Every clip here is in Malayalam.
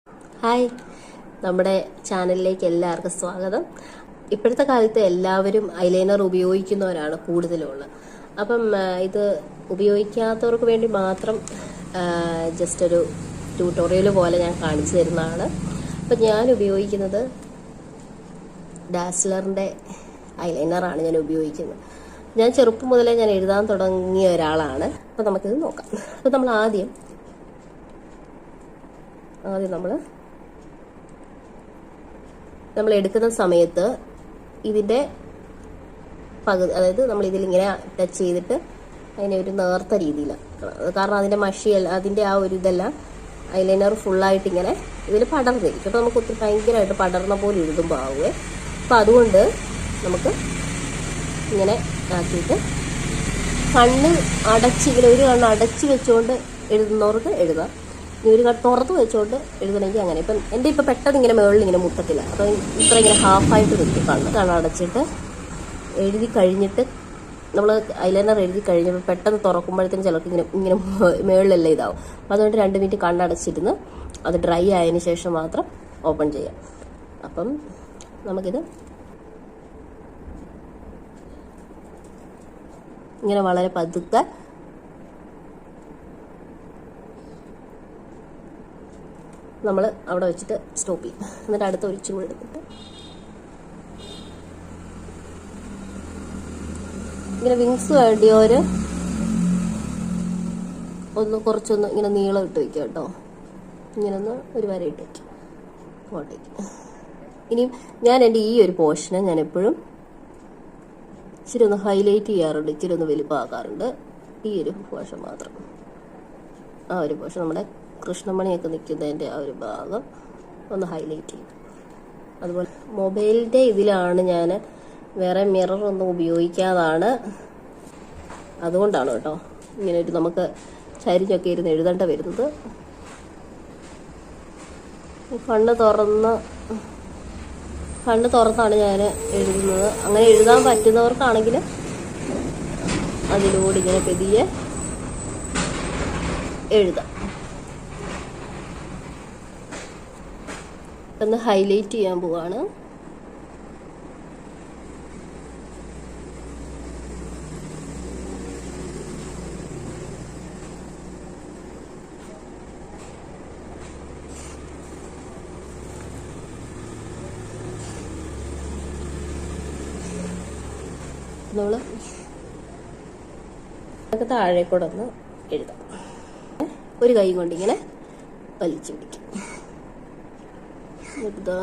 ഹായ്, നമ്മുടെ ചാനലിലേക്ക് എല്ലാവർക്കും സ്വാഗതം. ഇപ്പോഴത്തെ കാലത്ത് എല്ലാവരും ഐലൈനർ ഉപയോഗിക്കുന്നവരാണ് കൂടുതലുള്ളത്. അപ്പം ഇത് ഉപയോഗിക്കാത്തവർക്ക് വേണ്ടി മാത്രം ജസ്റ്റ് ഒരു ട്യൂട്ടോറിയൽ പോലെ ഞാൻ കാണിച്ചു തരുന്നതാണ്. അപ്പം ഞാൻ ഉപയോഗിക്കുന്നത് ഡാസ്ലറിൻ്റെ ഐലൈനറാണ് ഞാൻ ഉപയോഗിക്കുന്നത്. ഞാൻ ചെറുപ്പം മുതലേ ഞാൻ എഴുതാൻ തുടങ്ങിയ ഒരാളാണ്. അപ്പം നമുക്കിത് നോക്കാം. അപ്പം നമ്മൾ ആദ്യം നമ്മൾ എടുക്കുന്ന സമയത്ത് ഇതിൻ്റെ പകുതി, അതായത് നമ്മൾ ഇതിലിങ്ങനെ ടച്ച് ചെയ്തിട്ട് അതിനെ ഒരു നേർത്ത രീതിയിൽ, കാരണം അതിൻ്റെ മഷിയല്ല, അതിൻ്റെ ആ ഒരു ഇതെല്ലാം ഐലൈനർ ഫുള്ളായിട്ട് ഇങ്ങനെ ഇതിൽ പടർന്നിരിക്കും. അപ്പോൾ നമുക്ക് ഒത്തിരി ഭയങ്കരമായിട്ട് പടർന്ന പോലെ എഴുതുമ്പോൾ ആവുമേ. അപ്പോൾ അതുകൊണ്ട് നമുക്ക് ഇങ്ങനെ ആക്കിയിട്ട് കണ്ണ് അടച്ച്, ഇങ്ങനെ ഒരു കണ്ണ് അടച്ച് വെച്ചുകൊണ്ട് എഴുതുന്നവർക്ക് എഴുതാം. ഇനി ഒരു തുറത്ത് വെച്ചുകൊണ്ട് എഴുതണമെങ്കിൽ അങ്ങനെ. ഇപ്പം എൻ്റെ ഇപ്പം പെട്ടെന്ന് ഇങ്ങനെ മുകളിൽ ഇങ്ങനെ മുട്ടത്തില്ല, അപ്പം ഇത്ര ഇങ്ങനെ ഹാഫായിട്ട് നിൽക്കും. കണ്ണ് അടച്ചിട്ട് എഴുതി കഴിഞ്ഞിട്ട് നമ്മൾ ഐലൈനർ എഴുതി കഴിഞ്ഞപ്പോൾ പെട്ടെന്ന് തുറക്കുമ്പോഴത്തേനും ചിലർക്ക് ഇങ്ങനെ ഇങ്ങനെ മുകളിലെല്ലാം ഇതാവും. അപ്പോൾ അതുകൊണ്ട് 2 മിനിറ്റ് കണ്ണടച്ചിരുന്ന് അത് ഡ്രൈ ആയതിനു ശേഷം മാത്രം ഓപ്പൺ ചെയ്യാം. അപ്പം നമുക്കിത് ഇങ്ങനെ വളരെ പതുക്കെ നമ്മൾ അവിടെ വെച്ചിട്ട് സ്റ്റോപ്പ് ചെയ്യും. എന്നിട്ട് അടുത്ത ഒഴിച്ചു കൂടെ എടുത്തിട്ട് ഇങ്ങനെ വിങ്സ് വേണ്ടിയവർ കുറച്ചൊന്ന് ഇങ്ങനെ നീളം ഇട്ട് വയ്ക്കുക കേട്ടോ. ഇങ്ങനെ ഒന്ന് ഒരു വര ഇട്ട് വയ്ക്കും അങ്ങോട്ടേക്ക്. ഇനിയും ഞാൻ എൻ്റെ ഈ ഒരു പോർഷനെ ഞാൻ എപ്പോഴും ഇച്ചിരി ഒന്ന് ഹൈലൈറ്റ് ചെയ്യാറുണ്ട്, ഇച്ചിരി ഒന്ന് വലുപ്പമാക്കാറുണ്ട്. ഈ ഒരു പോർഷൻ മാത്രം, ആ ഒരു പോർഷൻ നമ്മുടെ കൃഷ്ണമണിയൊക്കെ നിൽക്കുന്നതിൻ്റെ ആ ഒരു ഭാഗം ഒന്ന് ഹൈലൈറ്റ് ചെയ്യും. അതുപോലെ മൊബൈലിൻ്റെ ഇതിലാണ് ഞാൻ വേറെ മിററൊന്നും ഉപയോഗിക്കാതാണ്. അതുകൊണ്ടാണ് കേട്ടോ ഇങ്ങനെ ഒരു നമുക്ക് ചരിഞ്ഞൊക്കെ ഇരുന്ന് എഴുതേണ്ട വരുന്നത്. കണ്ണ് തുറന്നാണ് ഞാൻ എഴുതുന്നത്. അങ്ങനെ എഴുതാൻ പറ്റുന്നവർക്കാണെങ്കിൽ അതിലൂടെ ഇങ്ങനെ പെതിയെ എഴുതാം. ഒന്ന് ഹൈലൈറ്റ് ചെയ്യാൻ പോവാണ്. നമ്മൾ താഴെ കൂടെ ഒന്ന് എഴുതാം. ഒരു കൈ കൊണ്ട് ഇങ്ങനെ വലിച്ചു പിടിക്കും. ഇതാ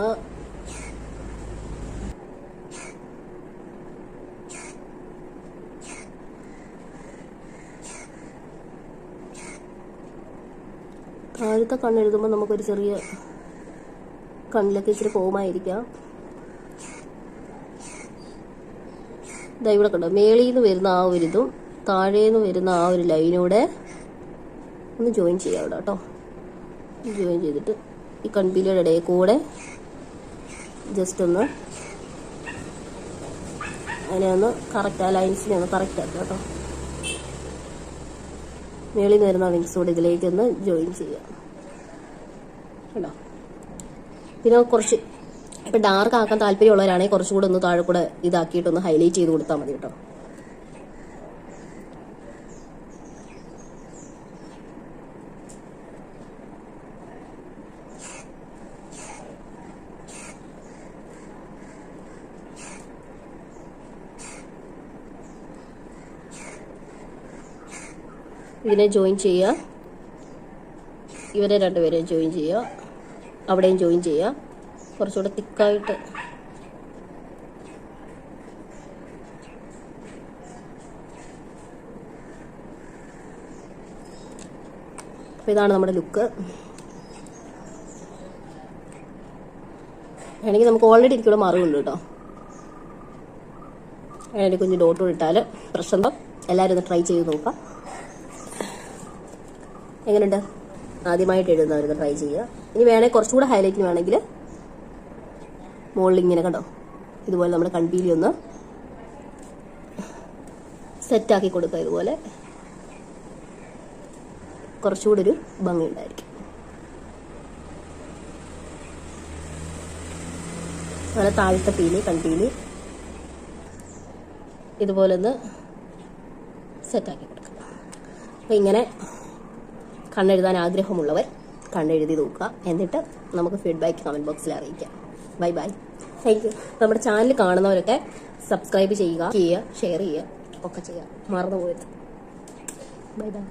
താഴത്തെ കണ്ണെഴുതുമ്പോൾ നമുക്കൊരു ചെറിയ കണ്ണിലൊക്കെ ഇച്ചിരി ഫോമായിരിക്കാം. ഇതാ ഇവിടെ കണ്ടോ, മേളിൽ നിന്ന് വരുന്ന ആ ഒരു ഇതും താഴേന്ന് വരുന്ന ആ ഒരു ലൈനൂടെ ഒന്ന് ജോയിൻ ചെയ്യാം അവിടെ കേട്ടോ. ജോയിൻ ചെയ്തിട്ട് ഈ കൺപീലിയുടെ ഇടയിൽ കൂടെ ജസ്റ്റ് ഒന്ന് അതിനെ ഒന്ന് കറക്റ്റ്, ആ ലൈൻസിനെ ഒന്ന് കറക്റ്റ് ആക്കുക കേട്ടോ. മേളിൽ നിന്ന് വരുന്ന വിങ്സ് കൂടെ ഇതിലേക്കൊന്ന് ജോയിൻ ചെയ്യാം കേട്ടോ. പിന്നെ കുറച്ച് ഇപ്പം ഡാർക്ക് ആക്കാൻ താല്പര്യമുള്ളവരാണെങ്കിൽ കുറച്ചും കൂടെ ഒന്ന് താഴെ കൂടെ ഇതാക്കിയിട്ടൊന്ന് ഹൈലൈറ്റ് ചെയ്ത് കൊടുത്താൽ മതി കേട്ടോ. ഇതിനെ ജോയിൻ ചെയ്യുക, ഇവരെ രണ്ടുപേരെയും ജോയിൻ ചെയ്യുക, അവിടെയും ജോയിൻ ചെയ്യുക. കുറച്ചുകൂടെ തിക്കായിട്ട് അപ്പോൾ ഇതാണ് നമ്മുടെ ലുക്ക്. വേണമെങ്കിൽ നമുക്ക് ഓൾറെഡി എനിക്കൂടെ മറിവുണ്ട് കേട്ടോ. അതിന് കുഞ്ഞ് ഡോട്ട് ഇട്ടാൽ പ്രശ്നം. എല്ലാവരും ഒന്ന് ട്രൈ ചെയ്ത് നോക്കാം. എങ്ങനെയുണ്ട്? ആദ്യമായിട്ട് എഴുതുന്നവരൊന്ന് ട്രൈ ചെയ്യുക. ഇനി വേണമെങ്കിൽ കുറച്ചുകൂടെ ഹൈലൈറ്റിന് വേണമെങ്കിൽ മുകളിൽ ഇങ്ങനെ കണ്ടോ ഇതുപോലെ നമ്മുടെ കൺപീലി ഒന്ന് സെറ്റാക്കി കൊടുക്കുക. ഇതുപോലെ കുറച്ചുകൂടെ ഒരു ഭംഗി ഉണ്ടായിരിക്കും. അങ്ങനെ താഴത്തെ പീലി കൺപീലി ഇതുപോലെ ഒന്ന് സെറ്റാക്കി കൊടുക്കുക. അപ്പോൾ ഇങ്ങനെ കണ്ണെഴുതാൻ ആഗ്രഹമുള്ളവർ കണ്ണെഴുതി നോക്കുക. എന്നിട്ട് നമുക്ക് ഫീഡ്ബാക്ക് കമൻറ്റ് ബോക്സിൽ അറിയിക്കാം. Bye bye, thank you. നമ്മുടെ ചാനൽ കാണുന്നവരൊക്കെ സബ്സ്ക്രൈബ് ചെയ്യുക, ഷെയർ ചെയ്യുക ഒക്കെ ചെയ്യുക, മറന്നു പോയത്. Bye bye.